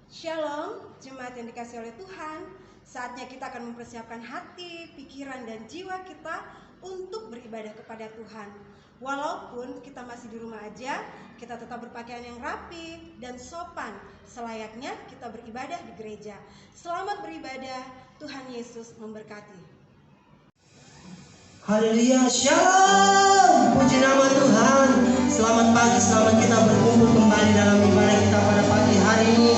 Shalom, jemaat yang dikasih oleh Tuhan. Saatnya kita akan mempersiapkan hati, pikiran, dan jiwa kita untuk beribadah kepada Tuhan. Walaupun kita masih di rumah aja, kita tetap berpakaian yang rapi dan sopan, selayaknya kita beribadah di gereja. Selamat beribadah, Tuhan Yesus memberkati. Haleluya, shalom, puji nama Tuhan. Selamat pagi, selamat kita berkumpul kembali dalam ibadah kita pada pagi hari ini.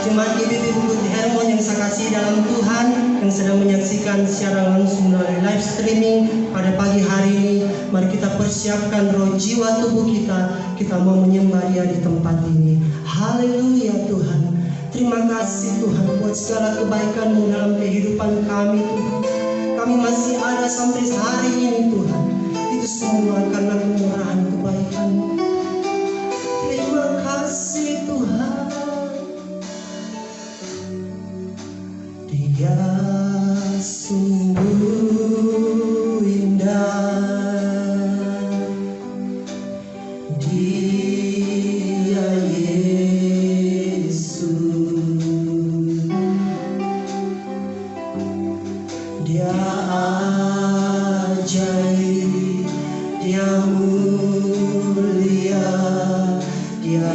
Jemaat GBB Bukit Hermon yang saya kasih dalam Tuhan, yang sedang menyaksikan secara langsung melalui live streaming pada pagi hari ini, mari kita persiapkan roh, jiwa, tubuh kita mau menyembah Dia di tempat ini. Haleluya Tuhan, terima kasih Tuhan buat segala kebaikan-Mu dalam kehidupan kami Tuhan. Kami masih ada sampai hari ini Tuhan. Itu semua karena kemurahan kebaikan-Mu. Terima kasih Tuhan. Dia sungguh indah. Dia Yesus. Dia ajaib, Dia mulia, Dia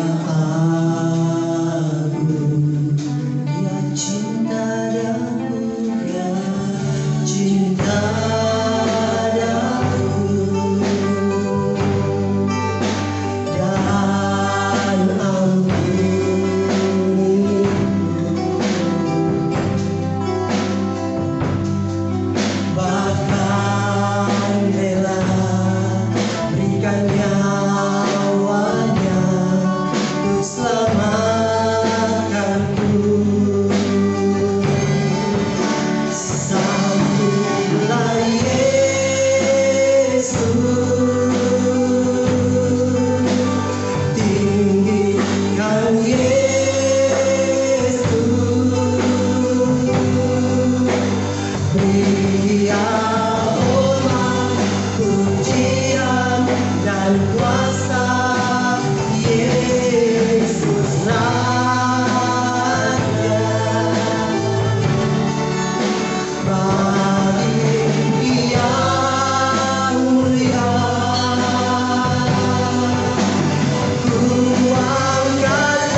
agung, Dia cinta daku, Dia cinta daku. Dan ampuni bahkan rela berikan nyawanya untuk selamatkanku. Sambutlah Yesus, tinggikan Yesus, beri Dia hormat, pujian, dan kuasa. Yesus Raja, bagi Dia mulia. Ku angkat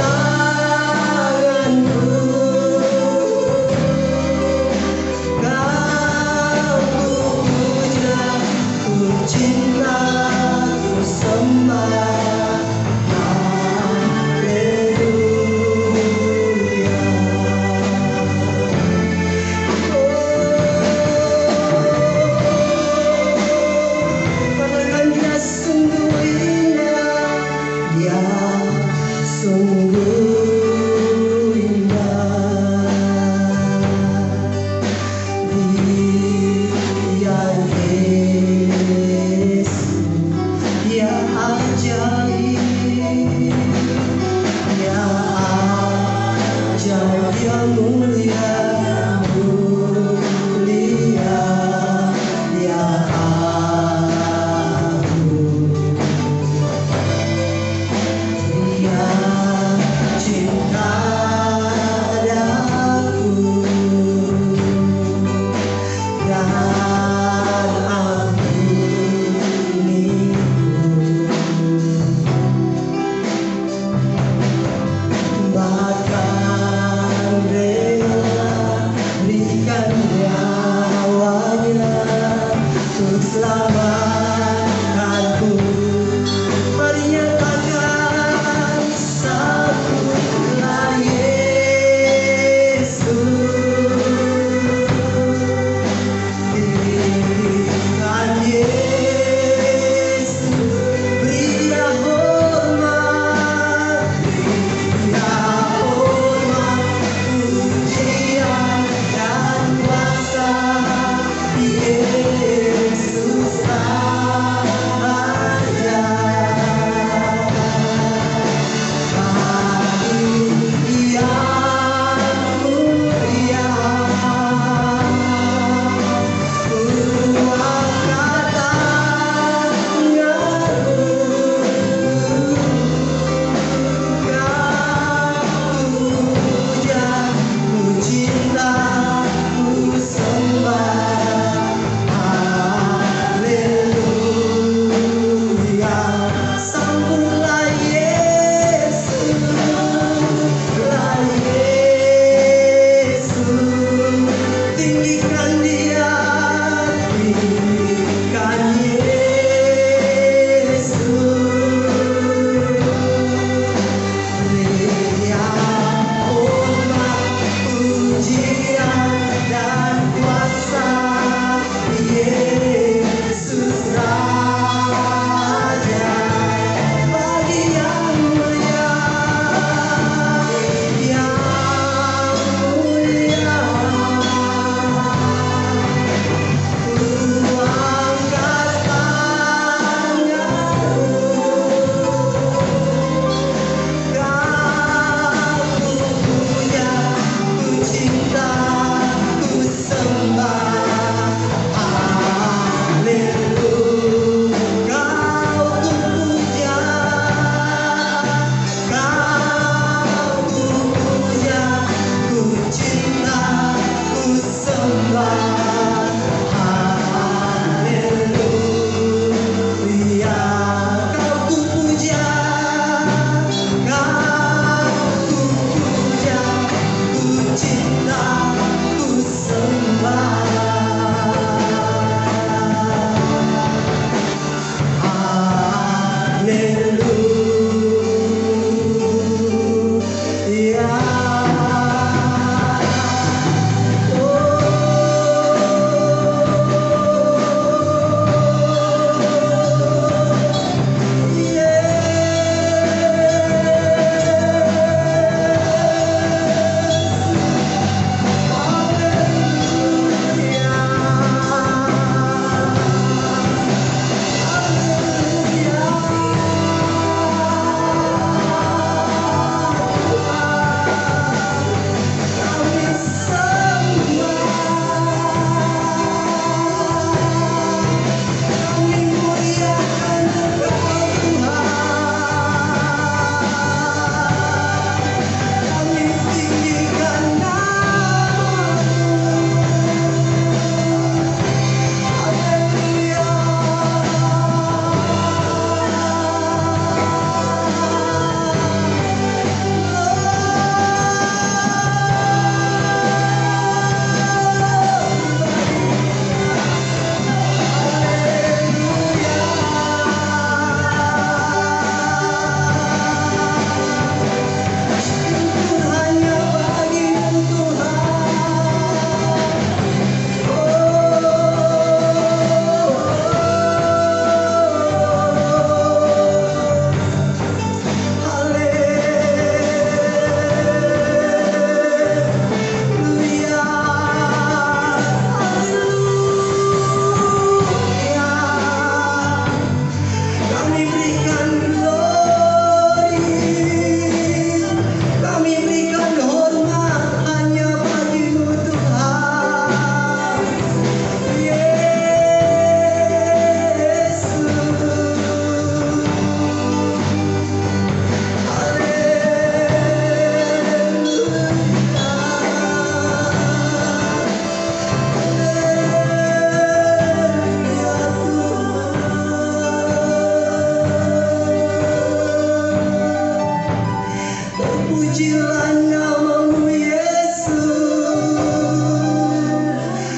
namamu Yesus,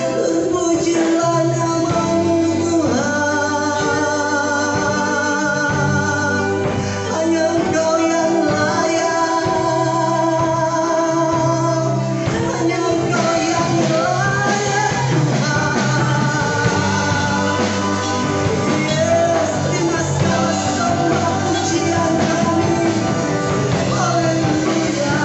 terpujilah namamu Tuhan. Hanya Engkau yang layak, hanya Engkau yang layak Tuhan. Yes, terima segala sembah pujian kami. Haleluya.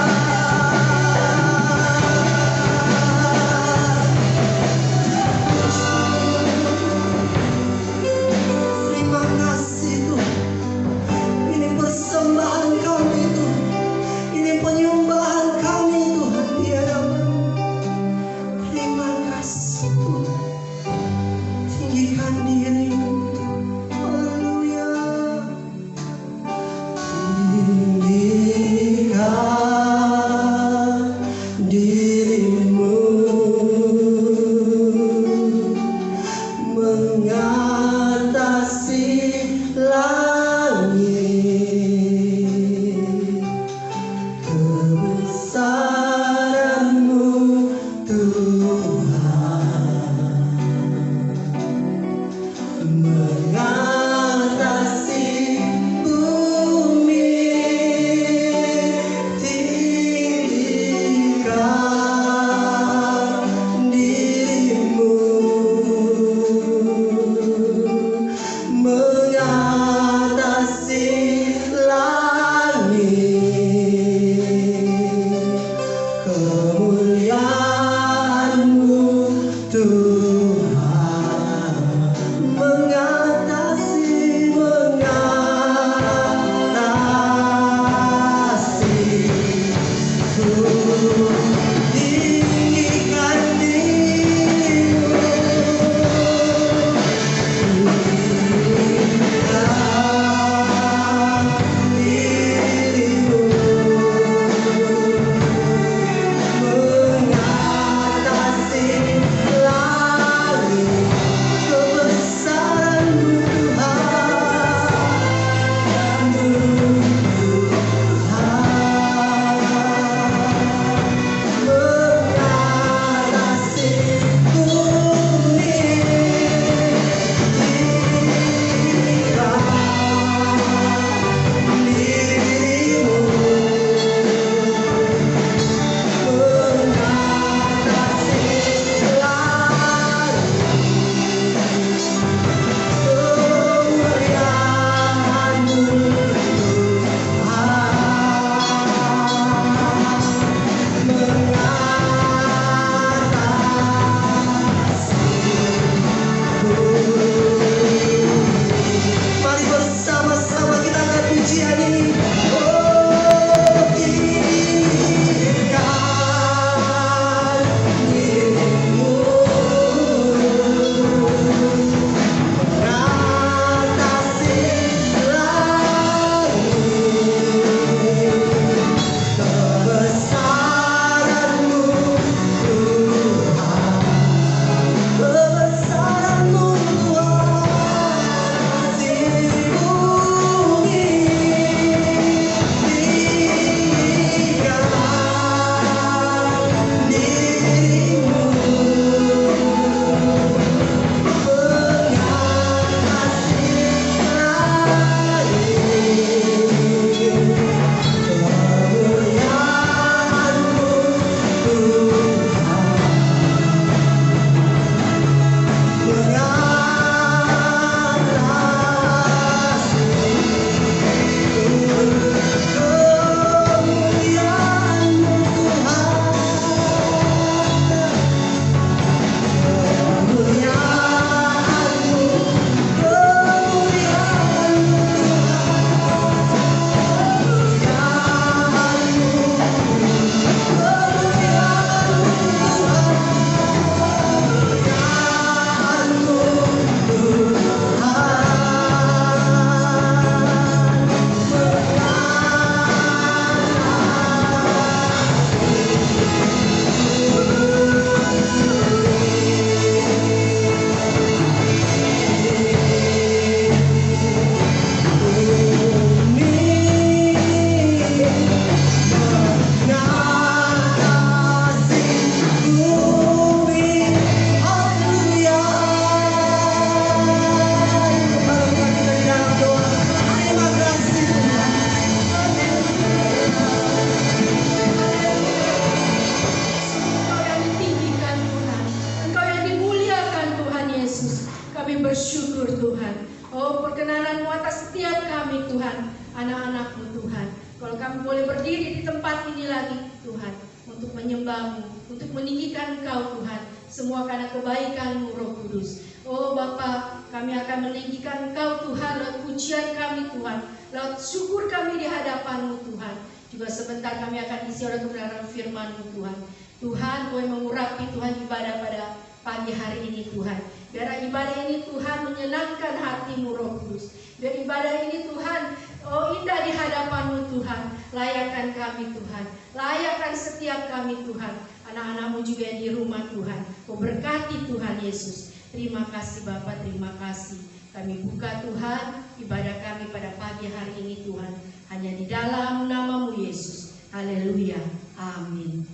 lagi Tuhan untuk menyembah-Mu, untuk meninggikan Engkau Tuhan, semua karena kebaikan-Mu Roh Kudus. Oh Bapa, kami akan meninggikan Engkau Tuhan lewat pujian kami Tuhan, lewat syukur kami di hadapan-Mu Tuhan. Juga sebentar kami akan isi oleh kebenaran firman-Mu Tuhan. Tuhan, Kau yang mengurapi Tuhan ibadah pada pagi hari ini Tuhan. Biar ibadah ini Tuhan menyenangkan hati-Mu Roh Kudus. Biar ibadah ini Tuhan indah di hadapan-Mu Tuhan. Layakkan kami Tuhan, layakkan setiap kami Tuhan. Anak-anak-Mu juga yang di rumah Tuhan. Kau berkati Tuhan Yesus. Terima kasih Bapa, terima kasih. Kami buka Tuhan ibadah kami pada pagi hari ini Tuhan. Hanya di dalam nama-Mu Yesus. Haleluya. Amin.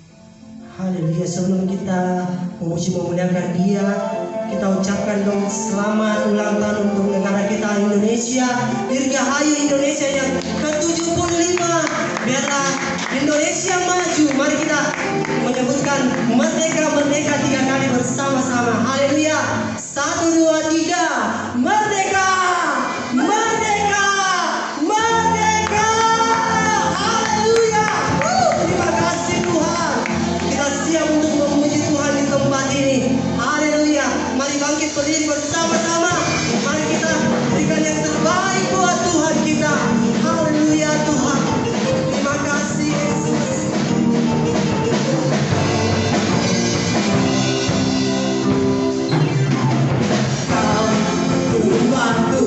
Haleluya. Sebelum kita memuji memuliakan Dia, kita ucapkan dong selamat ulang tahun untuk negara kita Indonesia. Dirgahayu Indonesia yang ke-75. Biarlah Indonesia maju. Mari kita menyebutkan merdeka, merdeka 3 kali bersama-sama. Haleluya. 1, 2, 3. Merdeka, merdeka, merdeka. Haleluya. Terima kasih Tuhan. Kita siap untuk memuji Tuhan di tempat ini. Haleluya. Mari bangkit berdiri bersama-sama. Mari kita berikan yang terbaik buat Tuhan kita. Haleluya Tuhan. Terima kasih Yesus. Kau membantu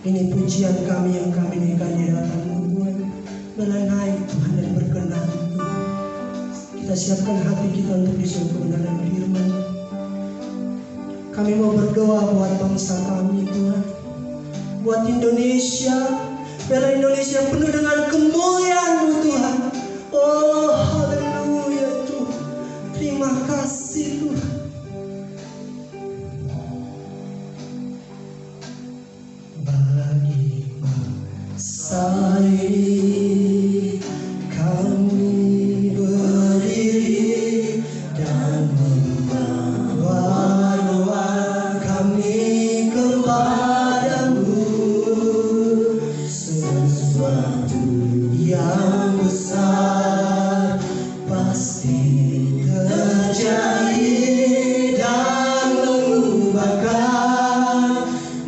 Ini pujian kami yang kami naikkan di hadapan-Mu Tuhan. Biarlah naik Tuhan dan berkenan Tuhan. Kita siapkan hati kita untuk disuruh kebenaran firman. Kami mau berdoa buat bangsa kami Tuhan, buat Indonesia. Biarlah Indonesia penuh dengan kemuliaan-Mu Tuhan. Oh haleluya Tuhan. Terima kasih Tuhan. Bagi bangsa ini kami berdiri dan membawa doa kami kepadamu. Sesuatu yang besar pasti terjadi dan mengubahkan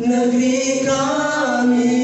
negeri kami.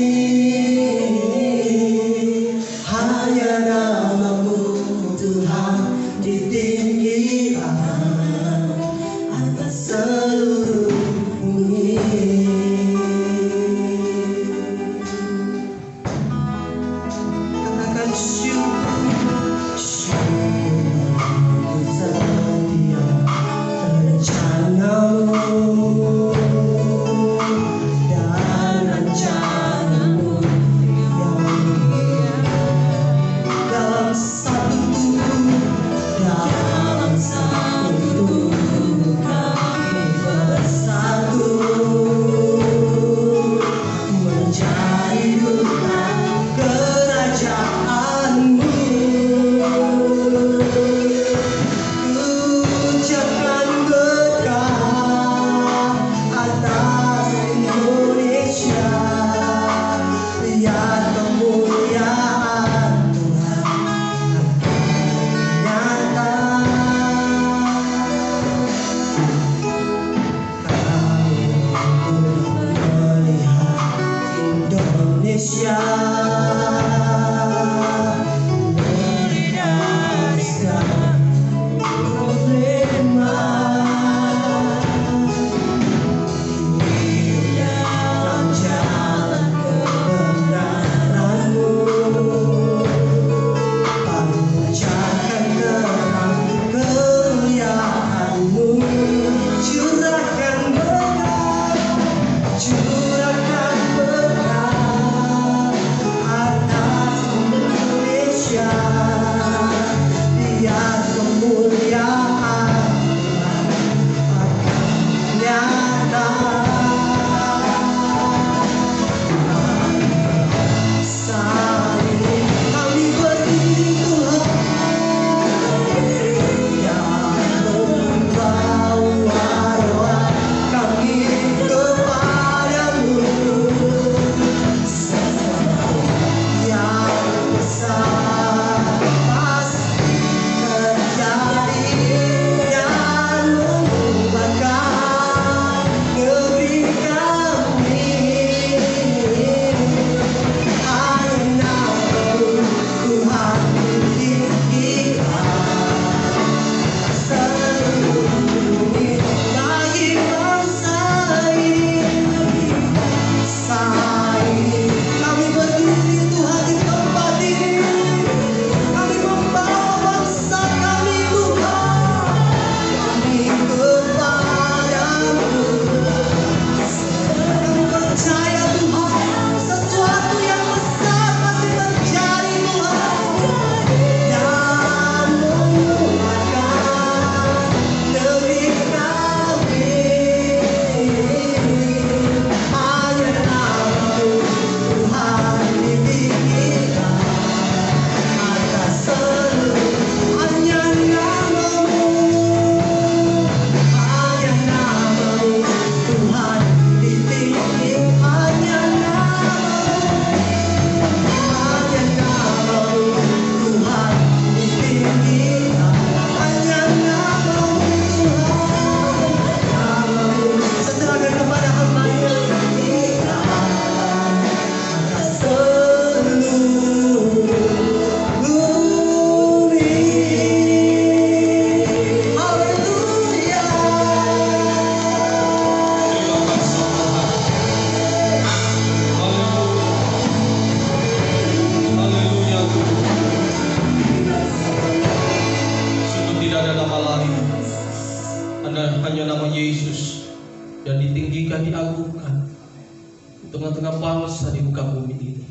di tengah-tengah bangsa di muka bumi ini,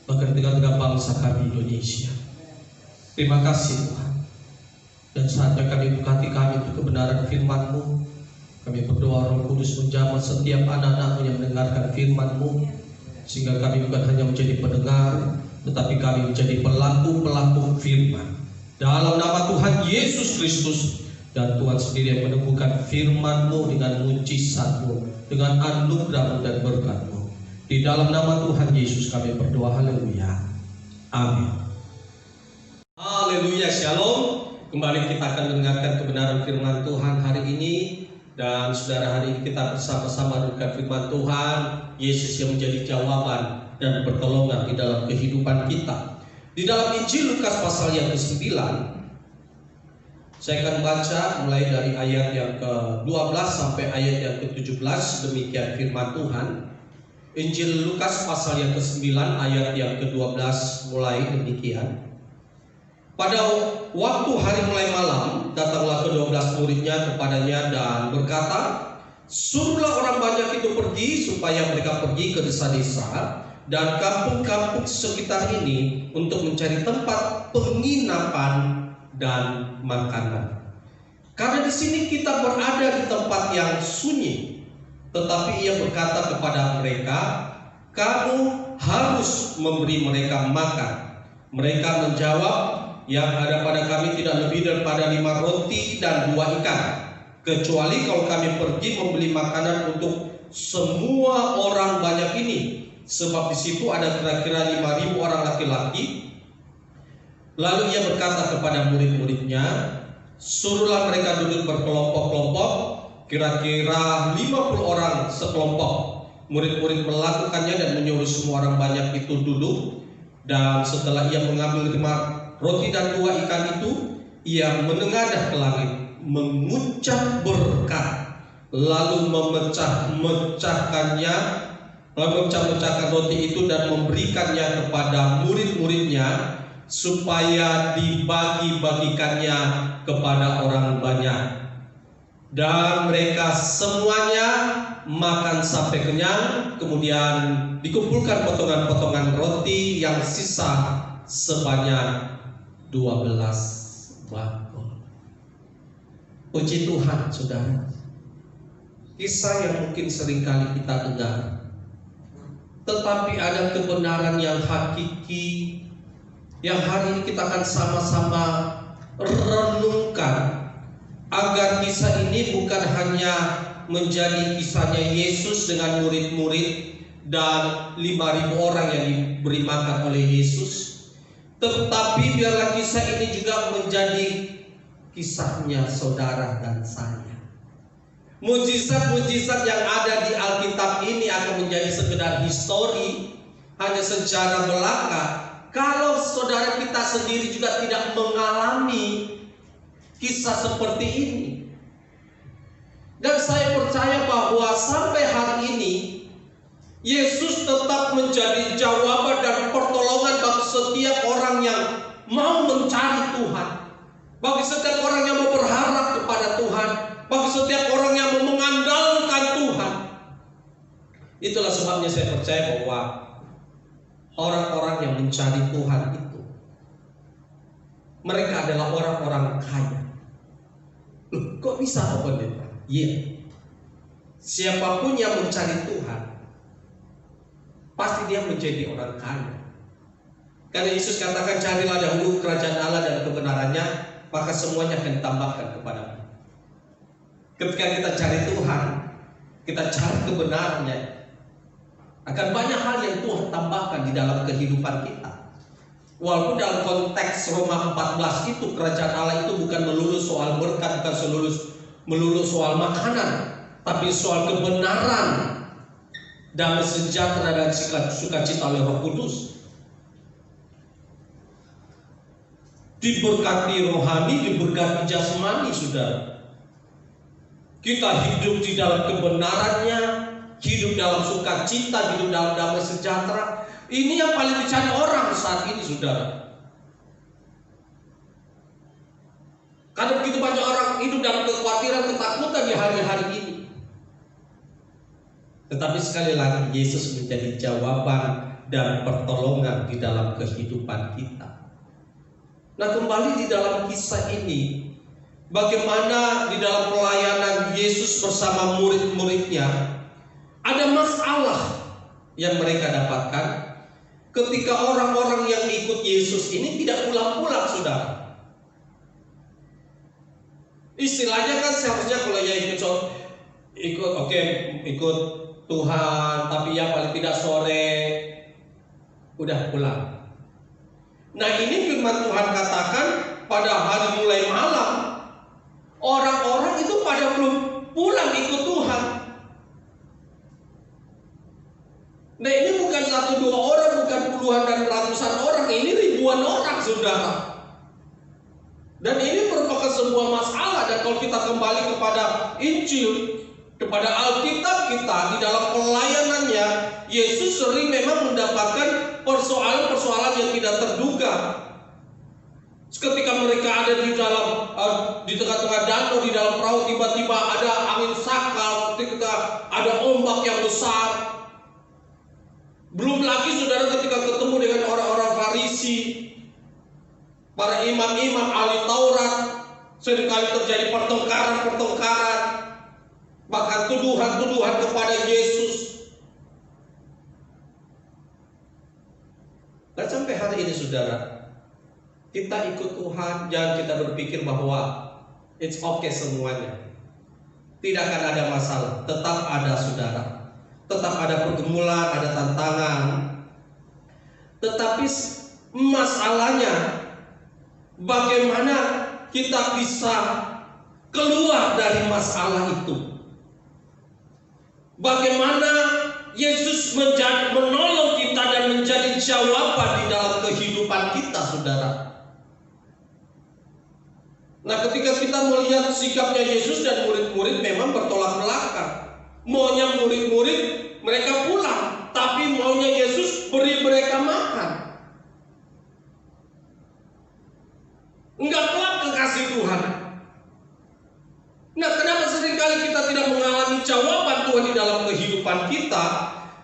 bahkan di tengah-tengah bangsa kami Indonesia. Terima kasih Tuhan. Dan saatnya kami buka hati kami untuk kebenaran firman-Mu. Kami berdoa Roh Kudus menjamah setiap anak-anak-Mu yang mendengarkan firman-Mu, sehingga kami bukan hanya menjadi pendengar, tetapi kami menjadi pelaku-pelaku firman. Dalam nama Tuhan Yesus Kristus, dan Tuhan sendiri yang menemukan firman-Mu dengan mujizat-Mu, dengan anugerah-Mu dan berkat-Mu. Di dalam nama Tuhan Yesus kami berdoa, haleluya. Amin. Haleluya, shalom. Kembali kita akan mendengarkan kebenaran firman Tuhan hari ini. Dan saudara, hari ini kita bersama-sama mendengarkan firman Tuhan, Yesus yang menjadi jawaban dan pertolongan di dalam kehidupan kita. Di dalam Injil Lukas pasal yang ke-9, saya akan baca mulai dari ayat yang ke-12 sampai ayat yang ke-17. Demikian firman Tuhan. Injil Lukas pasal yang ke-9 ayat yang ke-12 mulai demikian. Pada waktu hari mulai malam, datanglah ke-12 muridnya kepadanya dan berkata, "Suruhlah orang banyak itu pergi, supaya mereka pergi ke desa-desa dan kampung-kampung sekitar ini untuk mencari tempat penginapan dan makanan. Karena di sini kita berada di tempat yang sunyi." Tetapi ia berkata kepada mereka, "Kamu harus memberi mereka makan." Mereka menjawab, "Yang ada pada kami tidak lebih daripada 5 roti dan 2 ikan, kecuali kalau kami pergi membeli makanan untuk semua orang banyak ini, sebab di situ ada kira-kira 5.000 orang laki-laki." Lalu ia berkata kepada murid-muridnya, "Suruhlah mereka duduk berkelompok-kelompok, kira-kira 50 orang sekelompok." Murid-murid melakukannya dan menyuruh semua orang banyak itu duduk. Dan setelah ia mengambil 5 roti dan 2 ikan itu, ia menengadah ke langit, mengucap berkat, lalu memecah-mecahkan roti itu dan memberikannya kepada murid-muridnya, supaya dibagi-bagikannya kepada orang banyak. Dan mereka semuanya makan sampai kenyang. Kemudian dikumpulkan potongan-potongan roti yang sisa sebanyak 12 bakul. Puji Tuhan, saudara. Kisah yang mungkin seringkali kita dengar, tetapi ada kebenaran yang hakiki yang hari ini kita akan sama-sama renungkan, agar kisah ini bukan hanya menjadi kisahnya Yesus dengan murid-murid dan 5.000 orang yang diberi makan oleh Yesus, tetapi biarlah kisah ini juga menjadi kisahnya saudara dan saya. Mujizat-mujizat yang ada di Alkitab ini akan menjadi sekedar histori, hanya sejarah belaka, kalau saudara kita sendiri juga tidak mengalami kisah seperti ini. Dan saya percaya bahwa sampai hari ini Yesus tetap menjadi jawaban dan pertolongan bagi setiap orang yang mau mencari Tuhan, bagi setiap orang yang mau berharap kepada Tuhan, bagi setiap orang yang mau mengandalkan Tuhan. Itulah sebabnya saya percaya bahwa orang-orang yang mencari Tuhan itu, mereka adalah orang-orang kaya. Loh, kok bisa Pak Pendeta? Iya, siapapun yang mencari Tuhan pasti dia menjadi orang kaya. Karena Yesus katakan, "Carilah dahulu kerajaan Allah dan kebenarannya, maka semuanya akan ditambahkan kepadamu." Ketika kita cari Tuhan, kita cari kebenarannya, akan banyak hal yang Tuhan tambahkan di dalam kehidupan kita. Walaupun dalam konteks Roma 14 itu, kerajaan Allah itu bukan melulu soal berkat, bukan melulu soal makanan, tapi soal kebenaran, damai sejahtera dan sukacita oleh Roh Kudus. Diberkati rohani, diberkati jasmani, saudara. Kita hidup di dalam kebenarannya, hidup dalam sukacita, hidup dalam damai sejahtera. Ini yang paling dicari orang saat ini, saudara. Karena begitu banyak orang hidup dalam kekhawatiran, ketakutan di hari-hari ini. Tetapi sekali lagi Yesus menjadi jawaban dan pertolongan di dalam kehidupan kita. Nah, kembali di dalam kisah ini, bagaimana di dalam pelayanan Yesus bersama murid-muridnya, ada masalah yang mereka dapatkan ketika orang-orang yang ikut Yesus ini tidak pulang-pulang, saudara. Istilahnya kan seharusnya kalau ya ikut Tuhan, tapi ya paling tidak sore udah pulang. Nah, ini firman Tuhan katakan pada hari mulai malam orang-orang itu pada belum pulang ikut Tuhan. Nah, ini bukan 1-2 orang, bukan puluhan dan ratusan orang, ini ribuan orang, saudara. Dan ini merupakan sebuah masalah. Dan kalau kita kembali kepada Injil, kepada Alkitab kita, di dalam pelayanannya, Yesus sering memang mendapatkan persoalan-persoalan yang tidak terduga. Ketika mereka ada di tengah-tengah danau, di dalam perahu, tiba-tiba ada angin sakal, ketika ada ombak yang besar. Belum lagi saudara ketika ketemu dengan orang-orang Farisi, para imam-imam ahli Taurat, seringkali terjadi pertengkaran, bahkan tuduhan-tuduhan kepada Yesus. Dan sampai hari ini saudara, kita ikut Tuhan, jangan kita berpikir bahwa it's okay semuanya. Tidak akan ada masalah, tetap ada saudara. Tetap ada pergumulan, ada tantangan. Tetapi masalahnya, bagaimana kita bisa keluar dari masalah itu? Bagaimana Yesus menolong kita dan menjadi jawaban di dalam kehidupan kita, saudara? Nah, ketika kita melihat sikapnya Yesus dan murid-murid memang bertolak belakang. Maunya murid-murid mereka pulang, tapi maunya Yesus beri mereka makan. Enggak kelak kekasih Tuhan. Nah, kenapa seringkali kita tidak mengalami jawaban Tuhan di dalam kehidupan kita?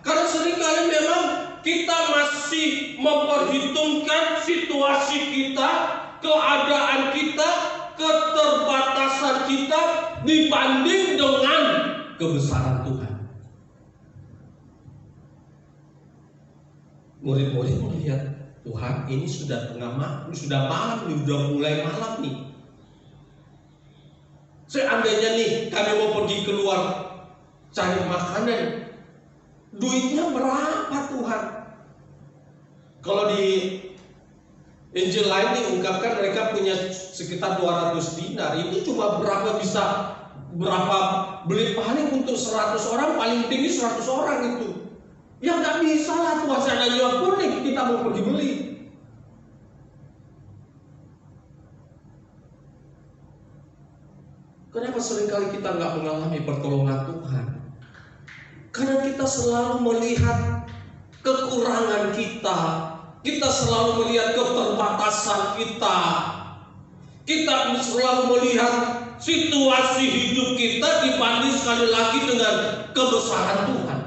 Karena seringkali memang kita masih memperhitungkan situasi kita, keadaan kita, keterbatasan kita dibanding dengan kebesaran Tuhan. Murid-murid melihat, Tuhan, ini sudah tengah malam, sudah malam nih, sudah mulai malam nih. Seandainya nih kami mau pergi keluar cari makanan, duitnya berapa Tuhan? Kalau di Injil lain diungkapkan mereka punya sekitar 200 dinar. Itu cuma berapa beli paling untuk 100 orang, paling tinggi 100 orang itu. Ya nggak bisa lah Tuhan, seandainya pun nih kita mau pergi beli. Kenapa seringkali kita nggak mengalami pertolongan Tuhan? Karena kita selalu melihat kekurangan kita. Kita selalu melihat keterbatasan kita. Kita selalu melihat situasi hidup kita dibanding sekali lagi dengan kebesaran Tuhan.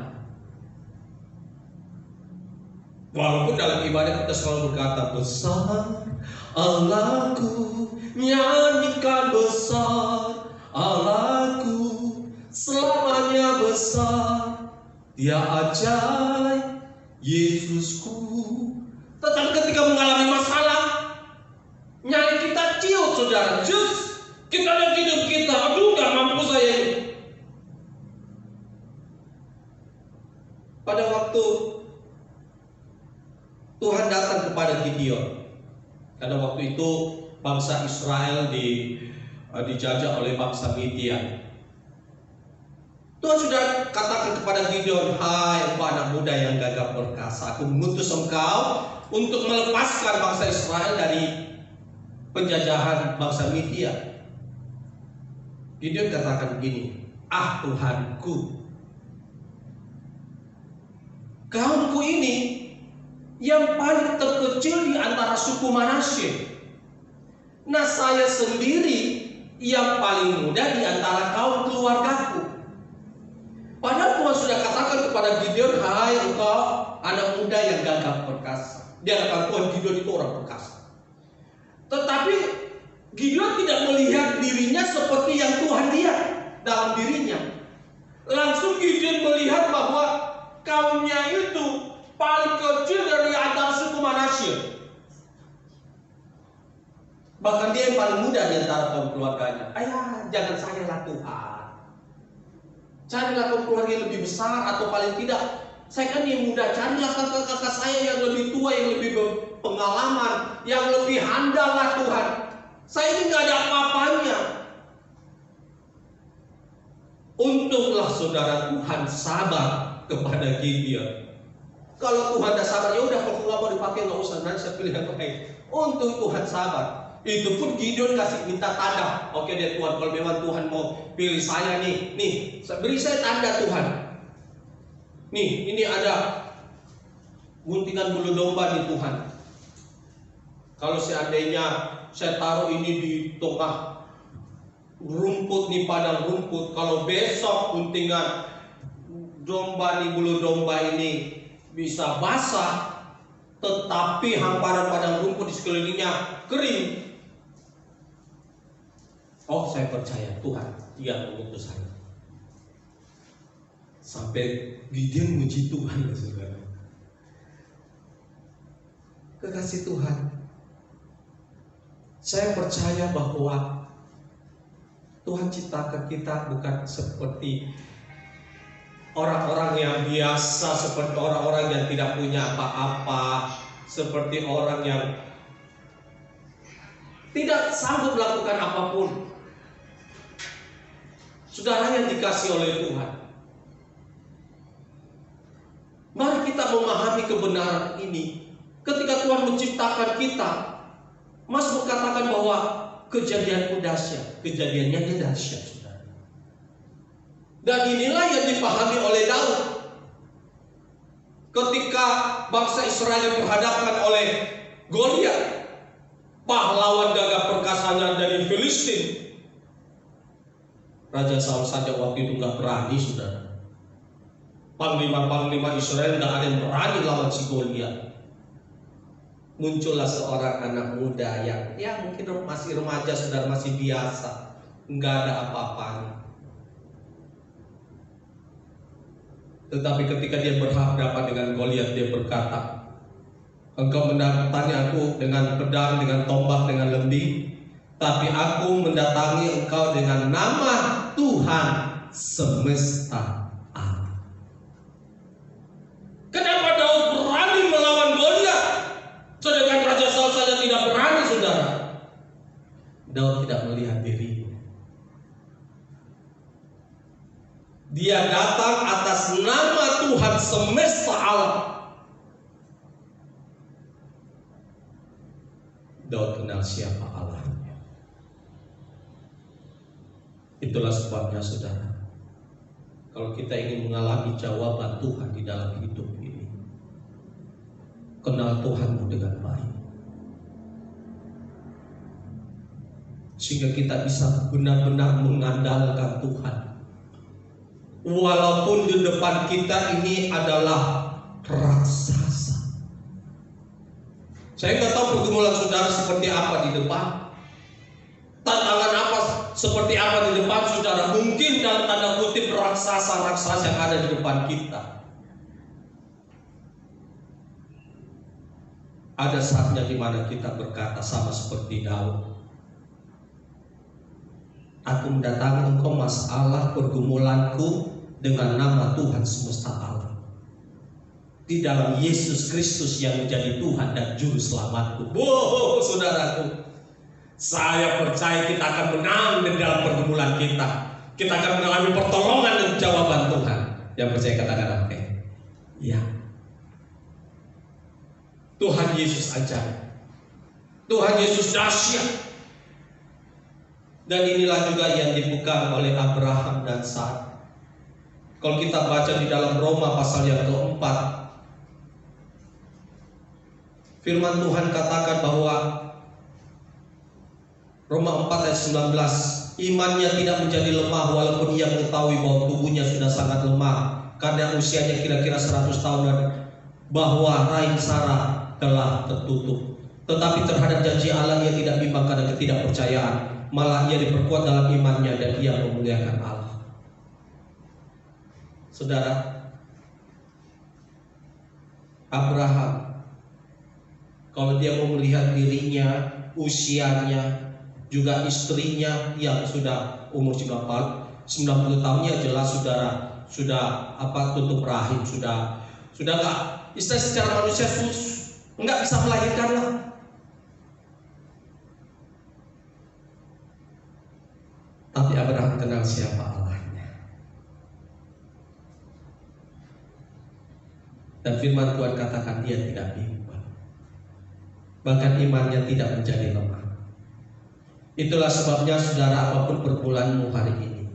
Walaupun dalam ibadah kita selalu berkata, besar Allahku, nyanyikan besar Allahku, selamanya besar, Dia ajaib Yesusku. Tetapi ketika mengalami masalah, nyali kita ciut, saudara. Kita lihat hidup kita, aduh gak mampu saya ini. Pada waktu Tuhan datang kepada Gideon, karena waktu itu bangsa Israel dijajah oleh bangsa Midian. Tuhan sudah katakan kepada Gideon, hai engkau anak muda yang gagah perkasa, aku mengutus engkau untuk melepaskan bangsa Israel dari penjajahan bangsa Midian. Gideon katakan begini, ah Tuhanku, kaumku ini yang paling terkecil di antara suku Manasye. Nah, saya sendiri yang paling muda di antara kaum keluargaku. Padahal Tuhan sudah katakan kepada Gideon, "Hai engkau anak muda yang gagah perkasa." Dia katakan, "Tuhan, Gideon itu orang perkasa." Tetapi Gideon tidak melihat dirinya seperti yang Tuhan lihat dalam dirinya. Langsung Gideon melihat bahwa kaumnya itu paling kecil dari antara suku Manasye. Bahkan dia yang paling muda di antara kaum keluarganya. "Ayah, jangan saya lah Tuhan. Carilah kaum keluarga yang lebih besar, atau paling tidak, saya kan yang muda, carilah kakak-kakak saya yang lebih tua, yang lebih berpengalaman, yang lebih handal lah Tuhan. Saya ini gak ada apa-apanya." Untunglah saudara Tuhan sabar kepada Gideon. Kalau Tuhan dah sabar, ya udah, kalau nggak mau dipakai nggak usah, nanti saya pilih yang lain. Untung Tuhan sabar. Itu pun Gideon kasih minta tanda. "Oke deh Tuhan, kalau memang Tuhan mau pilih saya nih, beri saya tanda Tuhan. Nih, ini ada guntingan bulu domba nih Tuhan. Kalau seandainya saya taruh ini di tengah rumput nih, padang rumput, kalau besok guntingan domba nih, bulu domba ini bisa basah, tetapi hamparan padang rumput di sekelilingnya kering. Oh, saya percaya Tuhan yang mengutus saya." Sampai Gideon muji Tuhan, saudara. Kekasih Tuhan, saya percaya bahwa Tuhan ciptakan kita bukan seperti orang-orang yang biasa, seperti orang-orang yang tidak punya apa-apa, seperti orang yang tidak sanggup melakukan apapun. Saudara yang dikasih oleh Tuhan, mari kita memahami kebenaran ini. Ketika Tuhan menciptakan kita, Mazmur katakan bahwa kejadianku dahsyat, kejadiannya dahsyat, saudara. Dan inilah yang dipahami oleh Daud ketika bangsa Israel diperhadapkan oleh Goliat, pahlawan gagah perkasanya dari Filistin. Raja Saul saja waktu itu nggak berani, saudara. Panglima-panglima Israel nggak ada yang berani lawan si Goliat. Muncullah seorang anak muda yang mungkin masih remaja, saudara, masih biasa, nggak ada apa-apanya. Tetapi ketika dia berhadapan dengan Goliat, dia berkata, "Engkau mendatangi aku dengan pedang, dengan tombak, dengan lembi, tapi aku mendatangi engkau dengan nama Tuhan semesta alam." Kenapa Daud berani melawan Goliat, sedangkan Raja Saul saja tidak berani, saudara? Daud tidak melihat dirinya. Dia datang atas nama Tuhan semesta alam. Daud kenal siapa Allahnya. Itulah sebabnya, saudara, kalau kita ingin mengalami jawaban Tuhan di dalam hidup ini, kenal Tuhanmu dengan baik, sehingga kita bisa benar-benar mengandalkan Tuhan. Walaupun di depan kita ini adalah raksasa. Saya nggak tahu pergumulan saudara seperti apa di depan, tantangan apa seperti apa di depan saudara. Mungkin dalam tanda kutip raksasa-raksasa yang ada di depan kita. Ada saatnya di mana kita berkata sama seperti Daud, "Aku mendatangi engkau masalah pergumulanku dengan nama Tuhan semesta alam, di dalam Yesus Kristus yang menjadi Tuhan dan Juru Selamatku." Wow, saudaraku, saya percaya kita akan menang di dalam pergumulan kita. Kita akan mengalami pertolongan dan jawaban Tuhan. Yang percaya katakan amin. Ya, Tuhan Yesus ajaib, Tuhan Yesus dahsyat. Dan inilah juga yang dipegang oleh Abraham dan Sara. Kalau kita baca di dalam Roma pasal yang keempat, firman Tuhan katakan bahwa Roma 4 ayat 19, imannya tidak menjadi lemah walaupun ia mengetahui bahwa tubuhnya sudah sangat lemah. karena usianya kira-kira 100 tahunan bahwa rahim Sarah telah tertutup. Tetapi terhadap janji Allah ia tidak bimbang karena ketidakpercayaan, malah ia diperkuat dalam imannya dan ia memuliakan Allah. Saudara, Abraham, kalau dia mau melihat dirinya, usianya, juga istrinya yang sudah umur 90 tahunnya, jelas saudara sudah tutup rahim, sudah nggak, istilah secara manusia nggak bisa melahirkan lah. Tapi Abraham kenal siapa Allahnya. Dan firman Tuhan katakan dia tidak bimbang, bahkan imannya tidak menjadi lemah. Itulah sebabnya saudara, apapun pergumulanmu hari ini,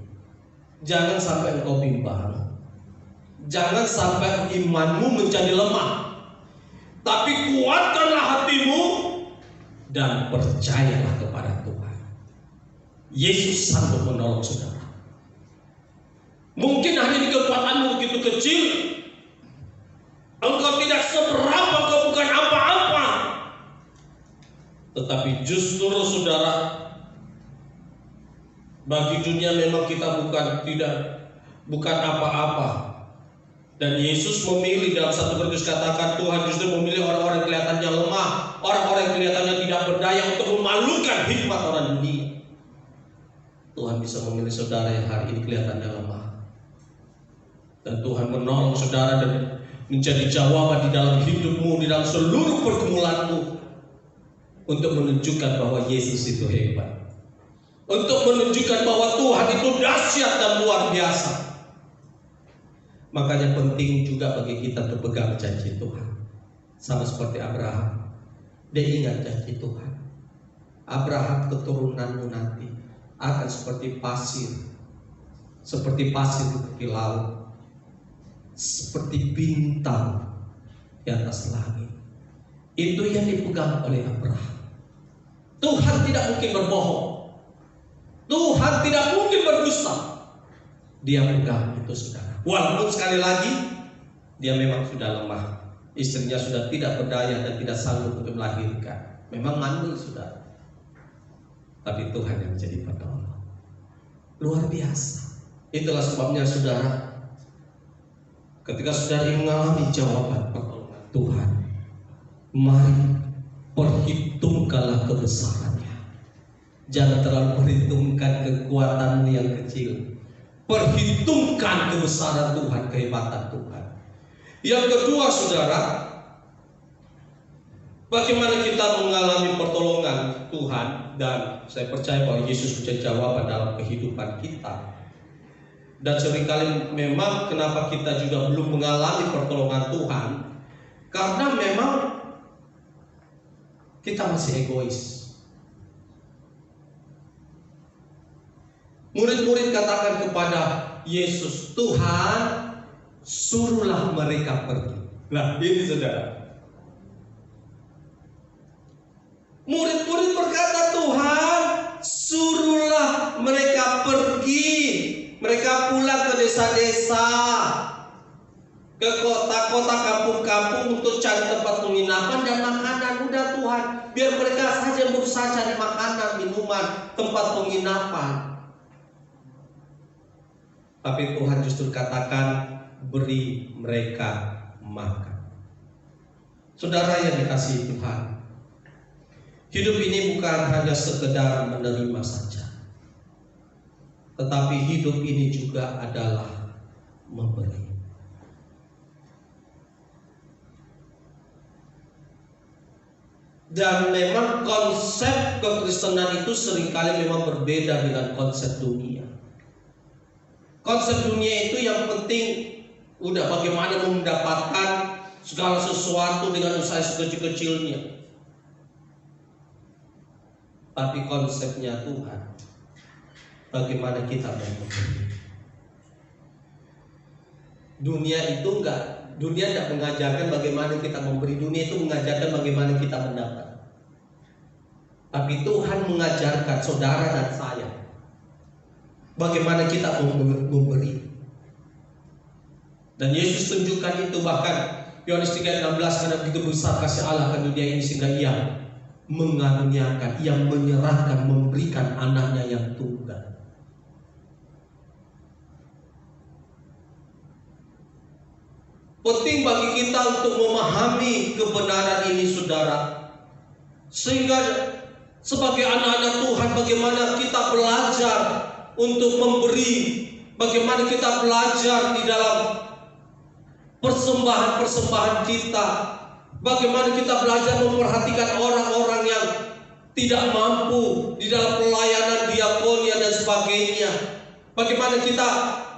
jangan sampai engkau bimbang, jangan sampai imanmu menjadi lemah, tapi kuatkanlah hatimu dan percayalah kepada Tuhan. Yesus sanggup menolong saudara. Mungkin hari ini kekuatanmu begitu kecil, engkau tidak seberapa, engkau bukan apa-apa, tetapi justru saudara, bagi dunia memang kita bukan apa-apa. Dan Yesus memilih, dalam 1 Korintus katakan Tuhan justru memilih orang-orang yang kelihatannya lemah, orang-orang yang kelihatannya tidak berdaya untuk memalukan hikmat orang dunia. Tuhan bisa memilih saudara yang hari ini kelihatannya lemah, dan Tuhan menolong saudara dan menjadi jawaban di dalam hidupmu, di dalam seluruh pergumulanmu, untuk menunjukkan bahwa Yesus itu hebat, untuk menunjukkan bahwa Tuhan itu dahsyat dan luar biasa. Makanya penting juga bagi kita untuk pegang janji Tuhan. Sama seperti Abraham, dia ingat janji Tuhan. Abraham, keturunanmu nanti akan seperti pasir di tepi laut, seperti bintang di atas langit. Itu yang dipegang oleh Abraham. Tuhan tidak mungkin berbohong, Tuhan tidak mungkin berdusta. Dia pegang itu saudara. Walaupun sekali lagi dia memang sudah lemah, istrinya sudah tidak berdaya dan tidak sanggup untuk melahirkan, memang mandul saudara. Tapi Tuhan yang menjadi penolong. Luar biasa. Itulah sebabnya saudara, ketika saudara mengalami jawaban pertolongan Tuhan, mari perhitungkanlah kebesarannya. Jangan terlalu perhitungkan kekuatanmu yang kecil. Perhitungkan kebesaran Tuhan, kehebatan Tuhan. Yang kedua saudara, bagaimana kita mengalami pertolongan Tuhan, dan saya percaya bahwa Yesus menjadi jawaban dalam kehidupan kita. Dan seringkali memang kenapa kita juga belum mengalami pertolongan Tuhan, karena memang kita masih egois. Murid-murid katakan kepada Yesus, Tuhan, suruhlah mereka pergi. Nah ini saudara, murid-murid berkata, Tuhan, suruhlah mereka pergi. Mereka pulang ke desa-desa, ke kota-kota, kampung-kampung untuk cari tempat penginapan dan makanan. Udah Tuhan, biar mereka saja berusaha cari makanan, minuman, tempat penginapan. Tapi Tuhan justru katakan, beri mereka makan. Saudara yang dikasihi Tuhan, hidup ini bukan hanya sekedar menerima saja, tetapi hidup ini juga adalah memberi. Dan memang konsep kekristenan itu seringkali memang berbeda dengan konsep dunia. Konsep dunia itu yang penting udah bagaimana mendapatkan segala sesuatu dengan usaha sekecil-kecilnya. Tapi konsepnya Tuhan, bagaimana kita memberi. Dunia tidak mengajarkan bagaimana kita memberi. Dunia itu mengajarkan bagaimana kita mendapat. Tapi Tuhan mengajarkan saudara dan saya bagaimana kita memberi. Dan Yesus tunjukkan itu, bahkan Yohanes 3:16, karena begitu besar kasih Allah akan dunia ini sehingga Ia mengaruniakan, Ia menyerahkan, memberikan anaknya yang tunggal. Penting bagi kita untuk memahami kebenaran ini, saudara, sehingga sebagai anak-anak Tuhan bagaimana kita belajar untuk memberi, bagaimana kita belajar di dalam persembahan-persembahan kita, bagaimana kita belajar memperhatikan orang-orang yang tidak mampu di dalam pelayanan diakonia dan sebagainya, bagaimana kita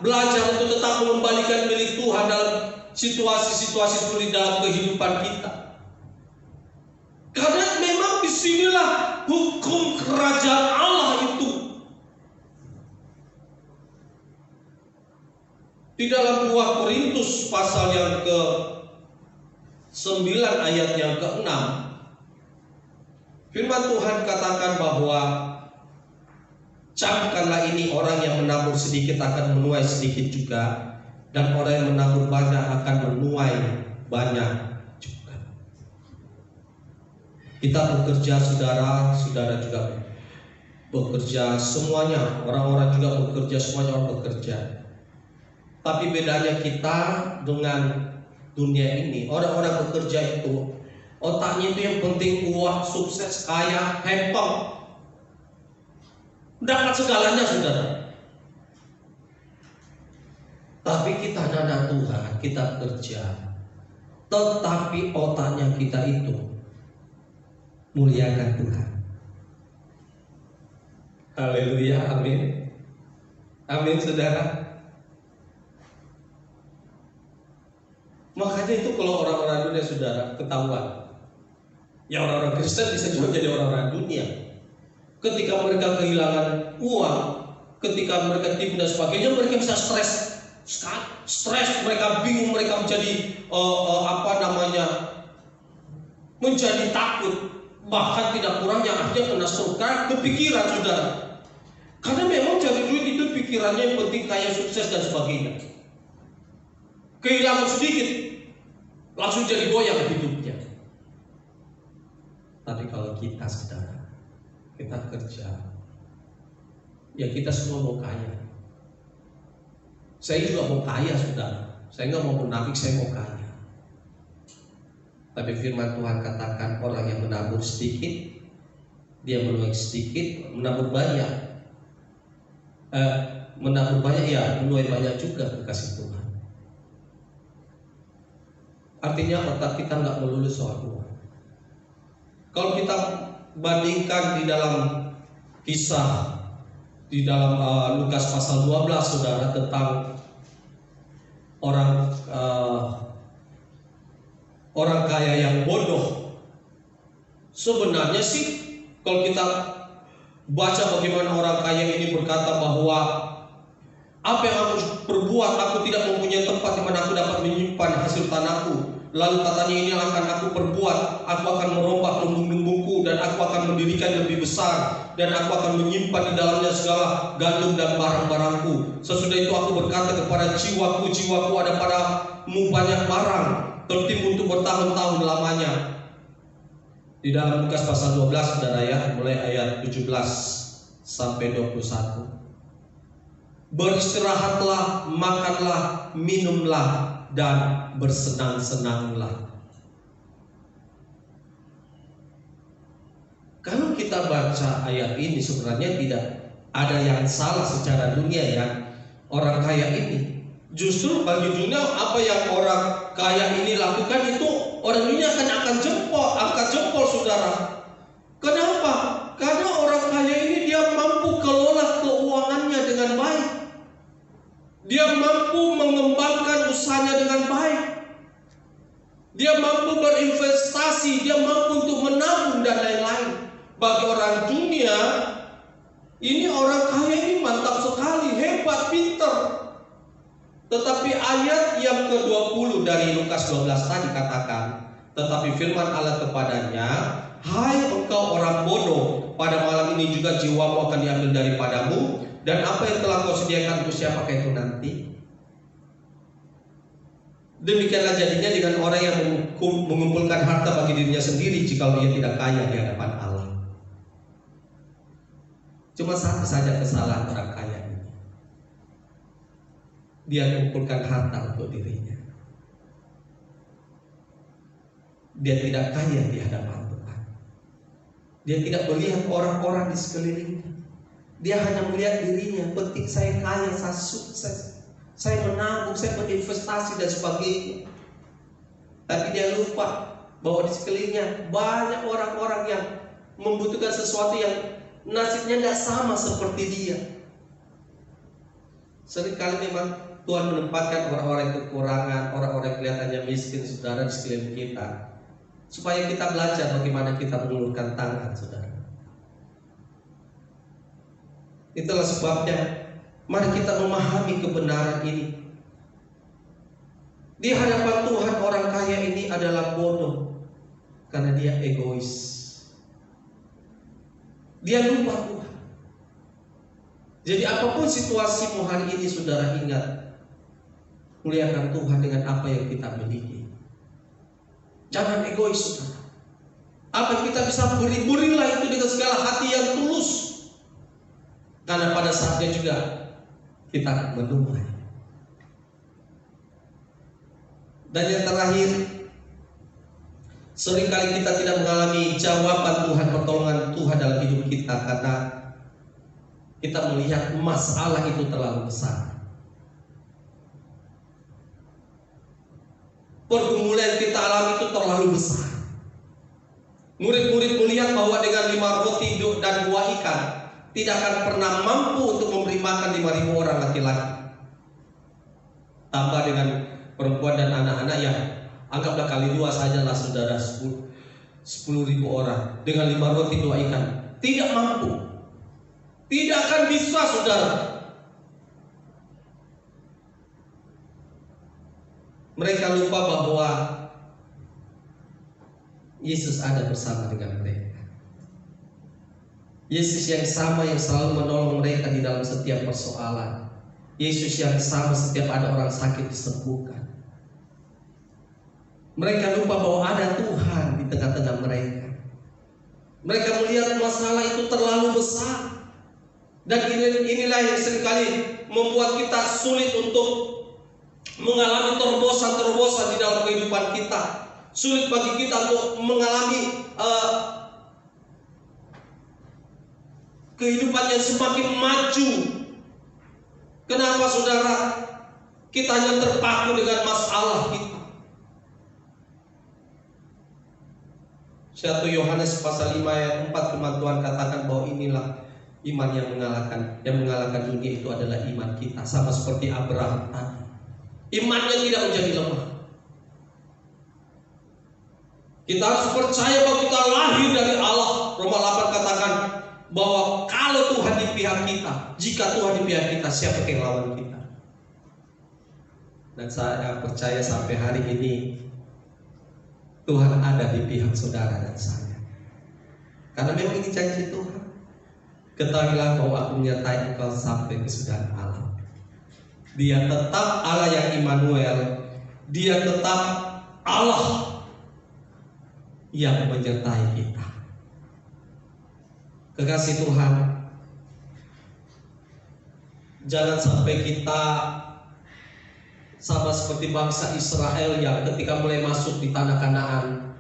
belajar untuk tetap mengembalikan milik Tuhan dalam situasi-situasi sulit dalam kehidupan kita. Karena memang disinilah hukum kerajaan Allah itu. Di dalam 2 Korintus pasal yang ke-9 ayat yang ke-6, firman Tuhan katakan bahwa camkanlah ini, orang yang menabur sedikit akan menuai sedikit juga, dan orang yang menabur banyak akan menuai banyak juga. Kita bekerja, saudara juga bekerja, semuanya, orang-orang juga bekerja, semuanya orang bekerja. Tapi bedanya kita dengan dunia ini, orang-orang bekerja itu otaknya itu yang penting uang, sukses, kaya, hempel, dapat segalanya, saudara. Tapi kita anak Tuhan, kita kerja, tetapi otaknya kita itu muliakan Tuhan. Haleluya, amin. Amin, saudara. Makanya itu kalau orang-orang dunia, saudara, ketahuan. Ya, orang-orang Kristen bisa juga jadi orang-orang dunia. Ketika mereka kehilangan uang, ketika mereka tipu dan sebagainya, mereka bisa stres, mereka bingung, mereka menjadi menjadi takut, bahkan tidak kurangnya akhirnya kena stroke, kepikiran, saudara. Karena memang cari duit itu pikirannya yang penting kaya, sukses dan sebagainya. Kehilangan sedikit langsung jadi goyang hidupnya. Tapi kalau kita, saudara, kita kerja, ya kita semua mau kaya. Saya juga mau kaya, saudara. Saya nggak mau munafik, saya mau kaya. Tapi firman Tuhan katakan orang yang menabur sedikit, dia menuai sedikit, menabur banyak. Menabur banyak, ya menuai banyak juga kasih Tuhan. Artinya otak kita nggak melulu soal uang. Kalau kita bandingkan di dalam kisah di dalam Lukas pasal 12, saudara, tentang orang kaya yang bodoh. Sebenarnya sih kalau kita baca bagaimana orang kaya ini berkata bahwa apa yang aku perbuat, aku tidak mempunyai tempat di mana aku dapat menyimpan hasil tanahku. Lalu katanya, ini akan aku perbuat, aku akan merombak lumbung-lumbungku dan aku akan mendirikan lebih besar, dan aku akan menyimpan di dalamnya segala gandum dan barang-barangku. Sesudah itu aku berkata kepada jiwaku, jiwaku, ada padamu banyak barang, tertim untuk bertahun-tahun lamanya. Di dalam Lukas pasal 12, saudara, ya, mulai ayat 17 sampai 21. Beristirahatlah, makanlah, minumlah, dan bersenang-senanglah. Kalau kita baca ayat ini, sebenarnya tidak ada yang salah secara dunia, ya, orang kaya ini. Justru bagi dunia, apa yang orang kaya ini lakukan itu orang dunia akan angkat jempol, saudara. Kenapa? Karena orang kaya ini dia mampu kelola keuangannya dengan baik. Dia mampu mengembangkan usahanya dengan baik. Dia mampu berinvestasi, dia mampu untuk menabung dan lain-lain. Bagi orang dunia, ini orang kaya ini mantap sekali, hebat, pinter. Tetapi ayat yang ke-20 dari Lukas 12 tadi katakan, tetapi firman Allah kepadanya, hai engkau orang bodoh, pada malam ini juga jiwamu akan diambil daripadamu, dan apa yang telah kau sediakan untuk siapakah itu nanti? Demikianlah jadinya dengan orang yang mengumpulkan harta bagi dirinya sendiri jika dia tidak kaya di hadapan Allah. Cuma satu saja kesalahan orang kaya ini. Dia mengumpulkan harta untuk dirinya. Dia tidak kaya di hadapan Tuhan. Dia tidak melihat orang-orang di sekelilingnya. Dia hanya melihat dirinya. Penting saya kaya, saya sukses, saya menabung, saya berinvestasi dan sebagainya. Tapi dia lupa bahwa di sekelilingnya banyak orang-orang yang membutuhkan sesuatu yang nasibnya tidak sama seperti dia. Seringkali memang Tuhan menempatkan orang-orang yang kekurangan, orang-orang yang kelihatannya miskin, saudara, di sekeliling kita, supaya kita belajar bagaimana kita mengulurkan tangan, saudara. Itulah sebabnya mari kita memahami kebenaran ini. Di hadapan Tuhan orang kaya ini adalah bodoh karena dia egois. Dia lupa Tuhan. Jadi apapun situasimu hari ini, saudara, ingat, muliakan Tuhan dengan apa yang kita miliki. Jangan egois, saudara. Apa yang kita bisa berilah itu dengan segala hati yang tulus. Karena pada saatnya juga kita akan menuai. Dan yang terakhir, seringkali kita tidak mengalami jawaban Tuhan, pertolongan Tuhan dalam hidup kita karena kita melihat masalah itu terlalu besar. Pergumulan yang kita alami itu terlalu besar. Murid-murid melihat bahwa dengan 5 roti dan 2 ikan tidak akan pernah mampu untuk memberi makan 5.000 orang laki-laki. Tambah dengan perempuan dan anak-anak yang anggaplah kali 2 sajalah, saudara, 10.000 orang dengan 5 roti 2 ikan. Tidak mampu. Tidak akan bisa, saudara. Mereka lupa bahwa Yesus ada bersama dengan mereka. Yesus yang sama yang selalu menolong mereka di dalam setiap persoalan. Yesus yang sama setiap ada orang sakit disembuhkan. Mereka lupa bahwa ada Tuhan di tengah-tengah mereka. Mereka melihat masalah itu terlalu besar. Dan inilah yang seringkali membuat kita sulit untuk mengalami terobosan-terobosan di dalam kehidupan kita. Sulit bagi kita untuk mengalami kehidupan yang semakin maju. Kenapa, saudara? Kita hanya terpaku dengan masalah kita. 1 Yohanes pasal 5 ayat 4, firman Tuhan katakan bahwa inilah iman yang mengalahkan. Yang mengalahkan dunia itu adalah iman kita. Sama seperti Abraham tadi, imannya tidak menjadi lemah. Kita harus percaya bahwa kita lahir dari Allah. Roma 8 katakan bahwa kalau Tuhan di pihak kita, jika Tuhan di pihak kita, siapa yang lawan kita? Dan saya percaya sampai hari ini Tuhan ada di pihak saudara dan saya. Karena memang ini janji Tuhan. Ketahuilah bahwa aku menyertai engkau sampai kesudahan alam. Dia tetap Allah yang Immanuel. Dia tetap Allah yang menyertai kita. Kekasih Tuhan, jangan sampai kita sama seperti bangsa Israel yang ketika mulai masuk di tanah Kanaan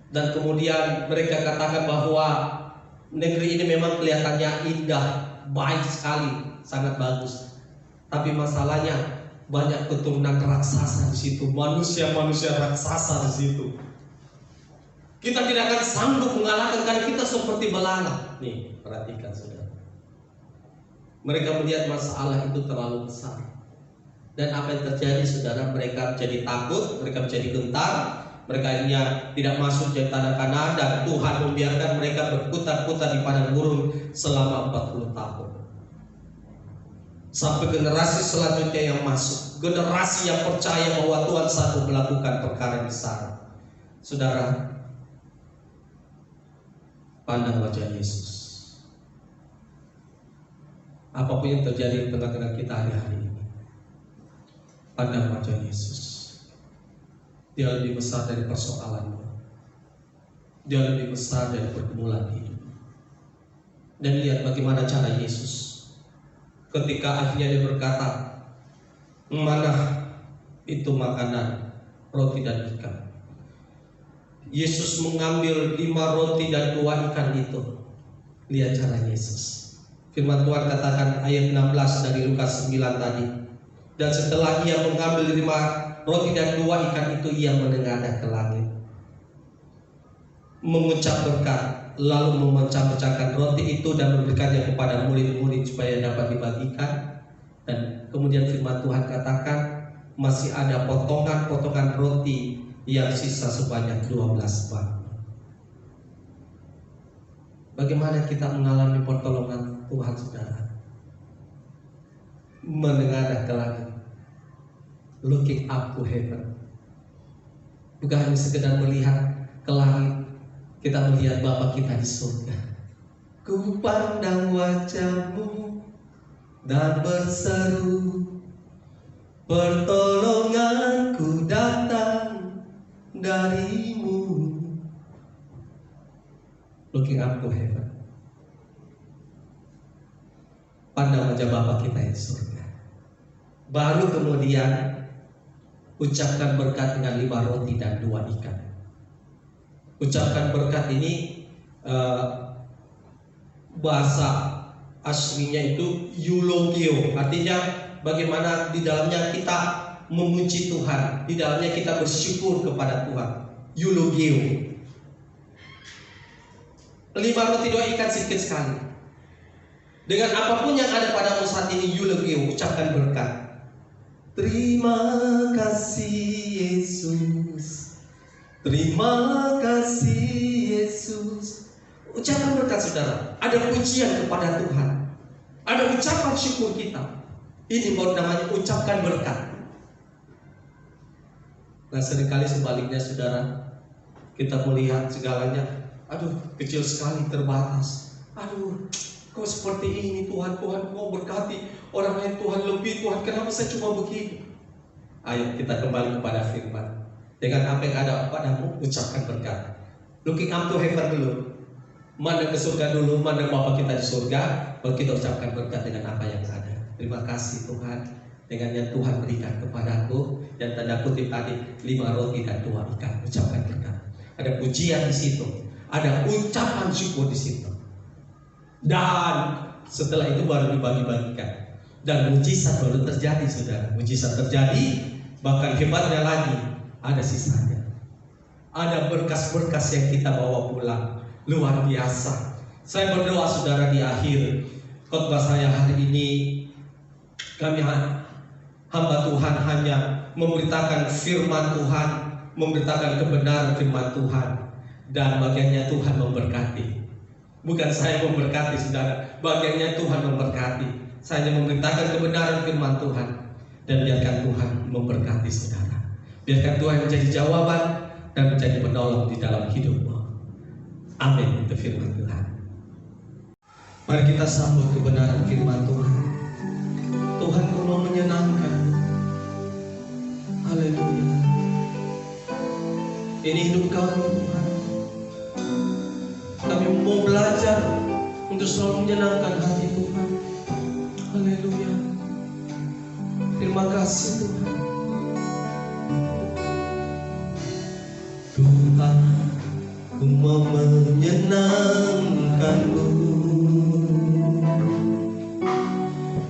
dan kemudian mereka katakan bahwa negeri ini memang kelihatannya indah, baik sekali, sangat bagus. Tapi masalahnya banyak keturunan raksasa di situ, manusia-manusia raksasa di situ. Kita tidak akan sanggup mengalahkan karena kita seperti belalang. Nih, perhatikan saudara. Mereka melihat masalah itu terlalu besar. Dan apa yang terjadi, saudara? Mereka menjadi takut, mereka menjadi gentar, mereka akhirnya tidak masuk ke tanah Kanaan dan Tuhan membiarkan mereka berputar-putar di padang gurun selama 40 tahun. Sampai generasi selanjutnya yang masuk, generasi yang percaya bahwa Tuhan sanggup melakukan perkara besar. Saudara, pandang wajah Yesus. Apapun yang terjadi di tengah-tengah kita hari-hari ini, pandang wajah Yesus. Dia lebih besar dari persoalanmu. Dia lebih besar dari pergumulan hidup. Dan lihat bagaimana cara Yesus ketika akhirnya dia berkata, mana itu makanan, roti dan ikan. Yesus mengambil 5 roti dan 2 ikan itu. Lihat cara Yesus. Firman Tuhan katakan ayat 16 dari Lukas 9 tadi. Dan setelah ia mengambil 5 roti dan 2 ikan itu, ia menengadah ke langit, mengucap berkat, lalu memecah-mecahkan roti itu dan memberikannya kepada murid-murid supaya dapat dibagikan. Dan kemudian firman Tuhan katakan masih ada potongan-potongan roti yang sisa sebanyak 12 bak. Bagaimana kita mengalami pertolongan Tuhan, saudara? Menengadah ke langit, looking up to heaven. Bukan hanya sekedar melihat ke langit, kita melihat Bapa kita di surga. Ku pandang wajah-Mu dan berseru, pertolonganku datang dari-Mu. Looking up to heaven. Pandang wajah Bapa kita di surga. Baru kemudian ucapkan berkat dengan 5 roti dan 2 ikan. Ucapkan berkat ini bahasa aslinya itu eulogio, artinya bagaimana di dalamnya kita memuji Tuhan, di dalamnya kita bersyukur kepada Tuhan. Eulogio. 5 roti 2 ikan sedikit sekali. Dengan apapun yang ada padamu saat ini, eulogio, ucapkan berkat. Terima kasih Yesus. Terima kasih Yesus. Ucapan berkat, saudara. Ada pujian kepada Tuhan. Ada ucapan syukur kita. Ini baru namanya ucapkan berkat. Nah, seringkali sebaliknya, saudara, kita melihat segalanya, aduh, kecil sekali, terbatas. Aduh, kok seperti ini Tuhan, Tuhan mau berkati orang lain, Tuhan lebih, Tuhan kenapa saya cuma begini? Ayo kita kembali kepada firman. Dengan apa yang ada padamu, ucapkan berkat. Looking up to heaven dulu. Mandang ke surga dulu, mandang Bapa kita di surga, baru kita ucapkan berkat dengan apa yang ada. Terima kasih Tuhan, dengan yang Tuhan berikan kepadaku, dan tanda kutip tadi 5 roti dan 2 ikan. Ucapkan berkat. Ada pujian di situ, ada ucapan syukur di situ. Dan setelah itu baru dibagi-bagikan. Dan mujizat baru terjadi, saudara. Mujizat terjadi, bahkan hebatnya lagi, ada sisanya. Ada berkas-berkas yang kita bawa pulang. Luar biasa. Saya berdoa, saudara, di akhir khotbah saya hari ini, kami hamba Tuhan hanya memberitakan firman Tuhan, memberitakan kebenaran firman Tuhan, dan bagiannya Tuhan memberkati. Bukan saya memberkati, saudara, bagiannya Tuhan memberkati. Saya hanya memberitakan kebenaran firman Tuhan, dan biarkan Tuhan memberkati saudara. Biarkan Tuhan menjadi jawaban dan menjadi penolong di dalam hidupmu. Amin. Itu firman Tuhan. Mari kita sambut kebenaran firman Tuhan. Tuhan kau mau menyenangkan. Haleluya. Ini hidup kami, Tuhan. Kami mau belajar untuk selalu menyenangkan hati Tuhan. Haleluya. Terima kasih Tuhan. Tuhan, ku mau menyenangkan-Mu.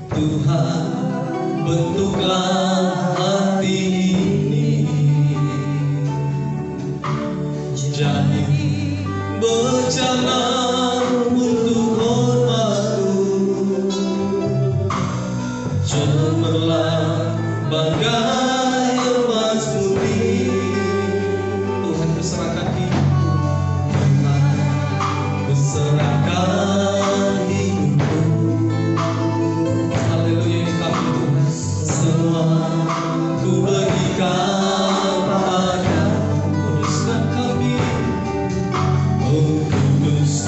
Tuhan, bentuklah hati ini jadi berjalan untuk hormat-Mu. Cemerlang bagai emas murni. Tuhan, berserahkan hidupku. Tuhan, berserahkan hidupku. Haleluya, kami Tuhan. Semua ku berikan padamu. Kuduskan kami, oh kuduskan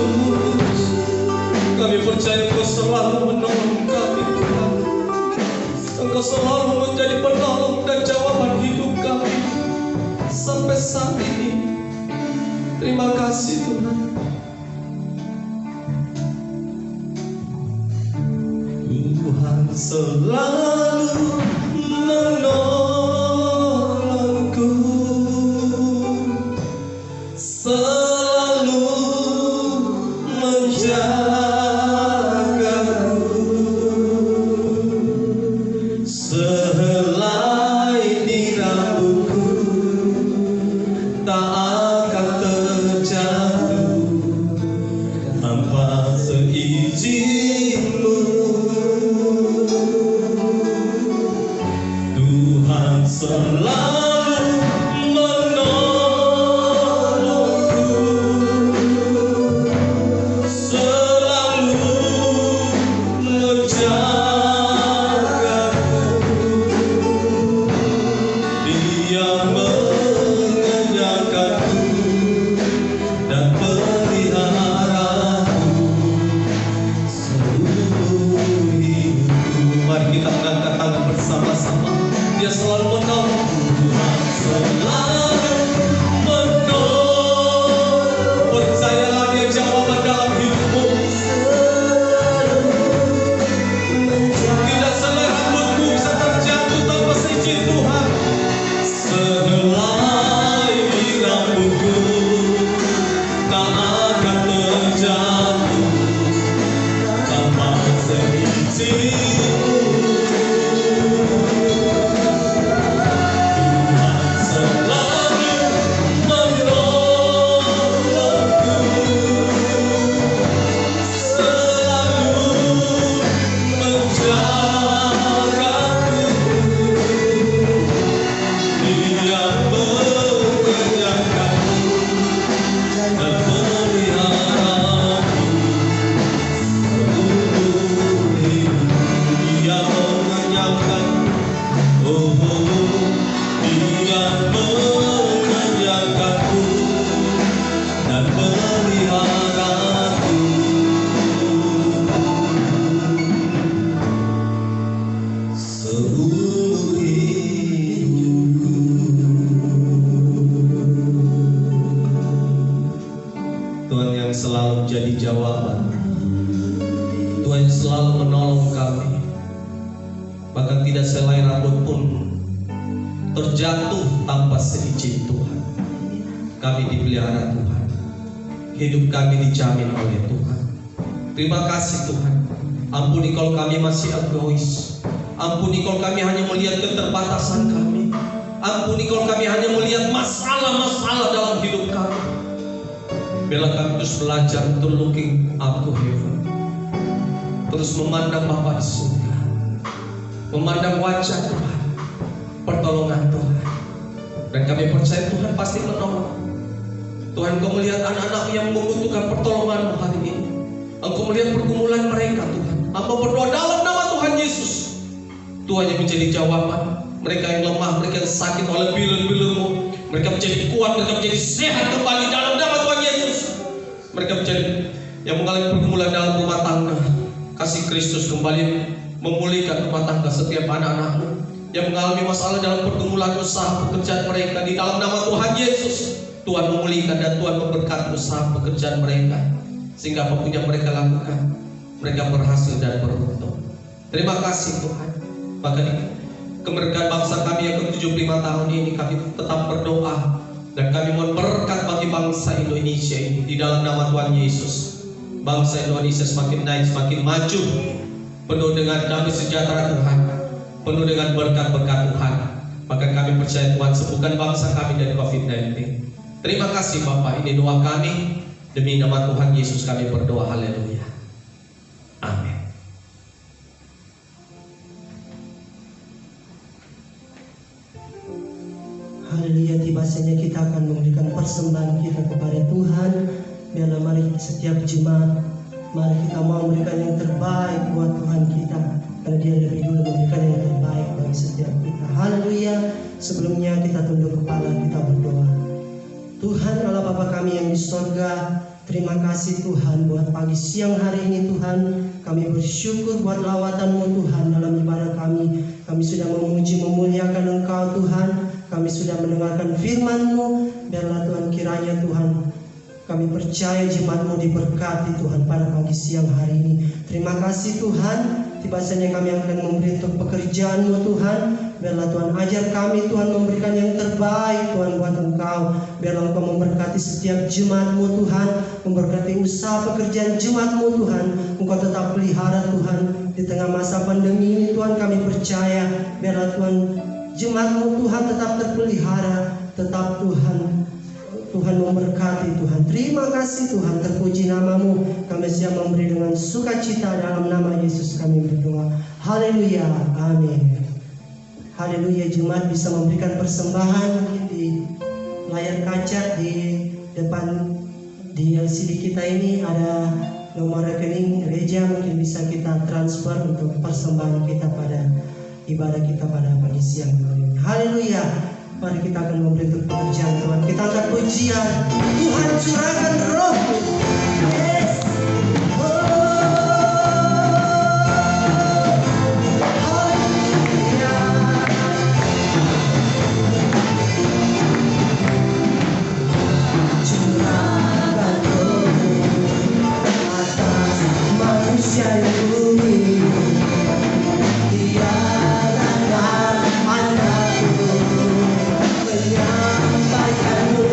Yesus. Kami percaya Engkau selalu menolong kami Tuhan. Engkau selalu menjadi penolong dan jawaban hidup kami sampai saat ini. Terima kasih Tuhan. Tuhan selalu menolongku, selalu menjagaku. Sehelai di rambutku tak akan terjatuh tanpa seizin-Mu. Tuhan selalu menolongku, selalu menjagaku. Dia mengenyangkanku dan peliharaku seluruh hidupku. Mari kita angkat tangan bersama-sama. Dia selalu menolong. Tuhan selalu menolong. Percayalah Dia jawaban dalam hidupmu. Tidak selai rambutmu bisa terjatuh tanpa seizin Tuhan. Sehelai di rambutku tak akan terjatuh tanpa seizin-Mu. Tuhan yang selalu jadi jawaban, Tuhan yang selalu menolong kami. Bahkan tidak selai rambut pun terjatuh tanpa seizin Tuhan. Kami dipelihara Tuhan, hidup kami dijamin oleh Tuhan. Terima kasih Tuhan. Ampuni kalau kami masih egois. Ampuni kalau kami hanya melihat keterbatasan kami. Ampuni kalau kami hanya melihat masalah-masalah dalam hidup kami. Biarlah kami terus belajar untuk looking up to heaven, terus memandang Bapa di surga, memandang wajah Tuhan, pertolongan Tuhan. Dan kami percaya Tuhan pasti menolong. Tuhan, Engkau melihat anak-anak yang membutuhkan pertolongan hari ini. Engkau melihat pergumulan mereka Tuhan. Hamba berdoa dalam nama Tuhan Yesus, Tuhan yang menjadi jawaban. Mereka yang lemah, mereka yang sakit oleh bilur-bilur-Mu, mereka menjadi kuat, mereka menjadi sehat kembali dalam nama Tuhan Yesus. Mereka menjadi yang mengalami pergumulan dalam rumah tangga, kasih Kristus kembali memulihkan rumah tangga setiap anak-anak-Mu yang mengalami masalah dalam pergumulan usaha pekerjaan mereka. Di dalam nama Tuhan Yesus, Tuhan memulihkan dan Tuhan memberkati usaha pekerjaan mereka, sehingga apapun yang mereka lakukan, mereka berhasil dan beruntung. Terima kasih Tuhan. Bahkan kemerdekaan bangsa kami yang ke-75 tahun ini, kami tetap berdoa dan kami mohon berkat bagi bangsa Indonesia ini. Di dalam nama Tuhan Yesus, bangsa Indonesia semakin naik, semakin maju, penuh dengan damai sejahtera Tuhan, penuh dengan berkat-berkat Tuhan. Maka kami percaya Tuhan sembuhkan bangsa kami dari COVID-19. Terima kasih Bapak, ini doa kami. Demi nama Tuhan Yesus kami berdoa, haleluya. Amin. Haleluya, tiba saatnya kita akan memberikan persembahan kita kepada Tuhan. Biarlah mari setiap jemaat, mari kita mau memberikan yang terbaik buat Tuhan kita, karena Dia lebih dulu memberikan yang terbaik bagi setiap kita. Haleluya. Sebelumnya kita tunduk kepala, kita berdoa. Tuhan Allah Bapa kami yang di sorga, Terima kasih Tuhan buat pagi siang hari ini Tuhan. Kami bersyukur buat lawatan-Mu Tuhan dalam ibadah kami. Kami sudah memuji memuliakan Engkau Tuhan. Kami sudah mendengarkan firman-Mu. Biarlah Tuhan kiranya Tuhan kami percaya jemaat-Mu diberkati Tuhan pada pagi siang hari ini. Terima kasih Tuhan. Tiba saatnya kami akan memberi untuk pekerjaan-Mu Tuhan. Biarlah Tuhan ajar kami Tuhan memberikan yang terbaik Tuhan buat Engkau. Biarlah Engkau memberkati setiap jemaat-Mu Tuhan. Memberkati usaha pekerjaan jemaat-Mu Tuhan. Engkau tetap pelihara Tuhan. Di tengah masa pandemi ini Tuhan kami percaya. Biarlah Tuhan jemaat-Mu Tuhan tetap terpelihara. Tetap Tuhan memberkati Tuhan. Terima kasih Tuhan, terpuji nama-Mu. Kami siap memberi dengan sukacita dalam nama Yesus kami berdoa. Haleluya, amin. Haleluya, jemaat bisa memberikan persembahan di layar kaca di depan di LCD kita ini ada nomor rekening gereja, mungkin bisa kita transfer untuk persembahan kita pada ibadah kita pada pagi siang hari ini. Haleluya. Mari kita akan memberi untuk pekerjaan Tuhan. Kita angkat pujian. Tuhan curahkan roh-Mu. Yes. Menyampaikan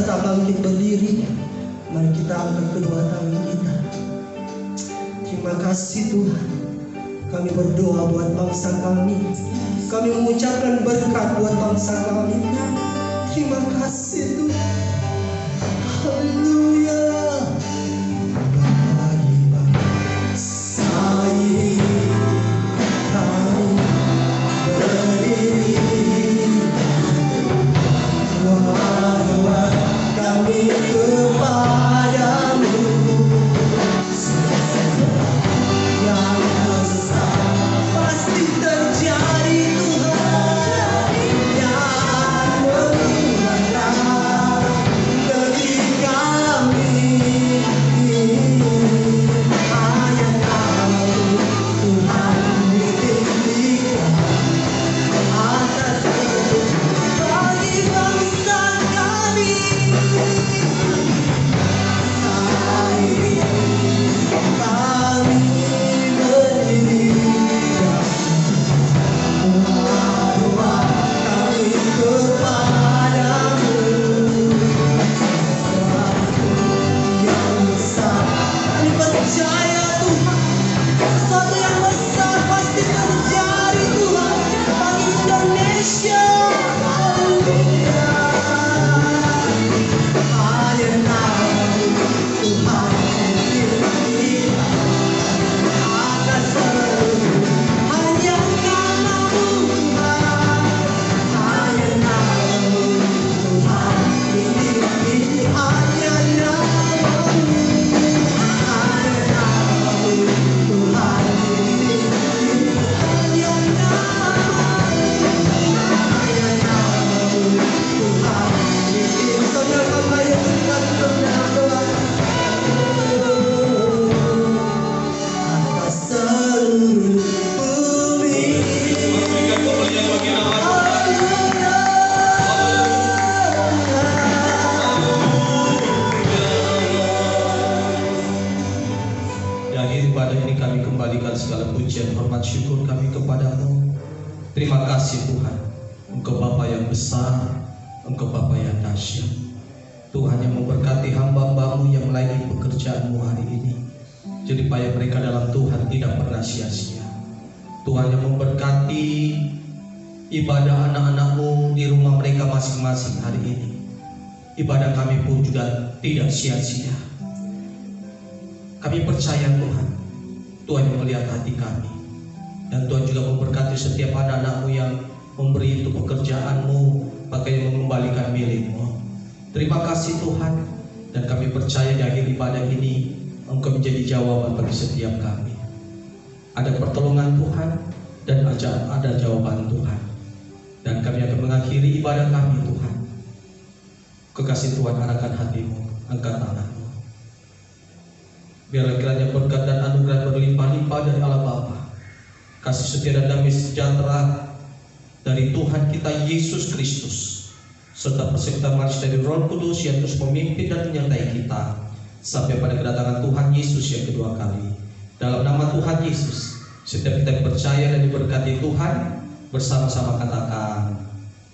tetap bangkit berdiri. Mari kita angkat kedua tangan kita. Terima kasih Tuhan. Kami berdoa buat bangsa kami. Kami mengucapkan berkat buat bangsa kami. Terima kasih Tuhan. Haleluya. Bagi bangsa ini kami berdiri. Doa kami kepadamu. Yang besar pasti terjadi Tuhan. Yang memulihkan negeri kami. Hanya Kau Tuhan ditinggikan atas hidup bagi bangsa kami. Kami berdiri dan doa kami kepadamu. Sesuatu yang besar kami percaya Tuhan. Sesuatu yang besar pasti terjadi Tuhan bagi Indonesia. Haleluya. Hanya Kau Tuhan ditinggikan atas seluruh. Hanya Namamu Tuhan. Hanya Namamu Tuhan ditinggikan. Hanya Namamu. Hanya Namamu Tuhan ditinggikan. Hanya Namamu. Hanya Namamu Tuhan ditinggikan. Saudara hamba yang berikan dalam doa. Atas seluruh bumi. Berikan kemuliaan bagi nama Tuhan. Di akhir ibadah ini kami kembalikan segala pujian, hormat, syukur kami kepadamu. Terima kasih Tuhan. Engkau Bapa yang besar, Engkau Bapa yang dahsyat. Tuhan yang memberkati hamba-Hamba-Mu yang melayani pekerjaan-Mu hari ini. Jadi payah mereka dalam Tuhan tidak pernah sia-sia. Tuhan yang memberkati ibadah anak-anak-Mu di rumah mereka masing-masing hari ini. Ibadah kami pun juga tidak sia-sia. Kami percaya Tuhan, Tuhan yang melihat hati kami. Dan Tuhan juga memberkati setiap anak-anak-Mu yang memberi itu pekerjaan-Mu, pakai mengembalikan milik-Mu. Terima kasih Tuhan. Dan kami percaya di akhir ibadah ini Engkau menjadi jawaban bagi setiap kami. Ada pertolongan Tuhan dan ada jawaban Tuhan. Dan kami akan mengakhiri ibadah kami Tuhan. Kekasih Tuhan, arahkan hatimu, angkat tanganmu. Biarlah kiranya berkat dan anugerah berlimpah-limpah dari Allah Bapa, kasih setia dan damai sejahtera dari Tuhan kita Yesus Kristus, serta persertaan manis dari Roh Kudus yang terus memimpin dan menyertai kita sampai pada kedatangan Tuhan Yesus yang kedua kali. Dalam nama Tuhan Yesus, setiap kita percaya dan diberkati Tuhan, bersama-sama katakan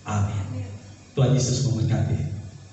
amin. Tuhan Yesus memberkati.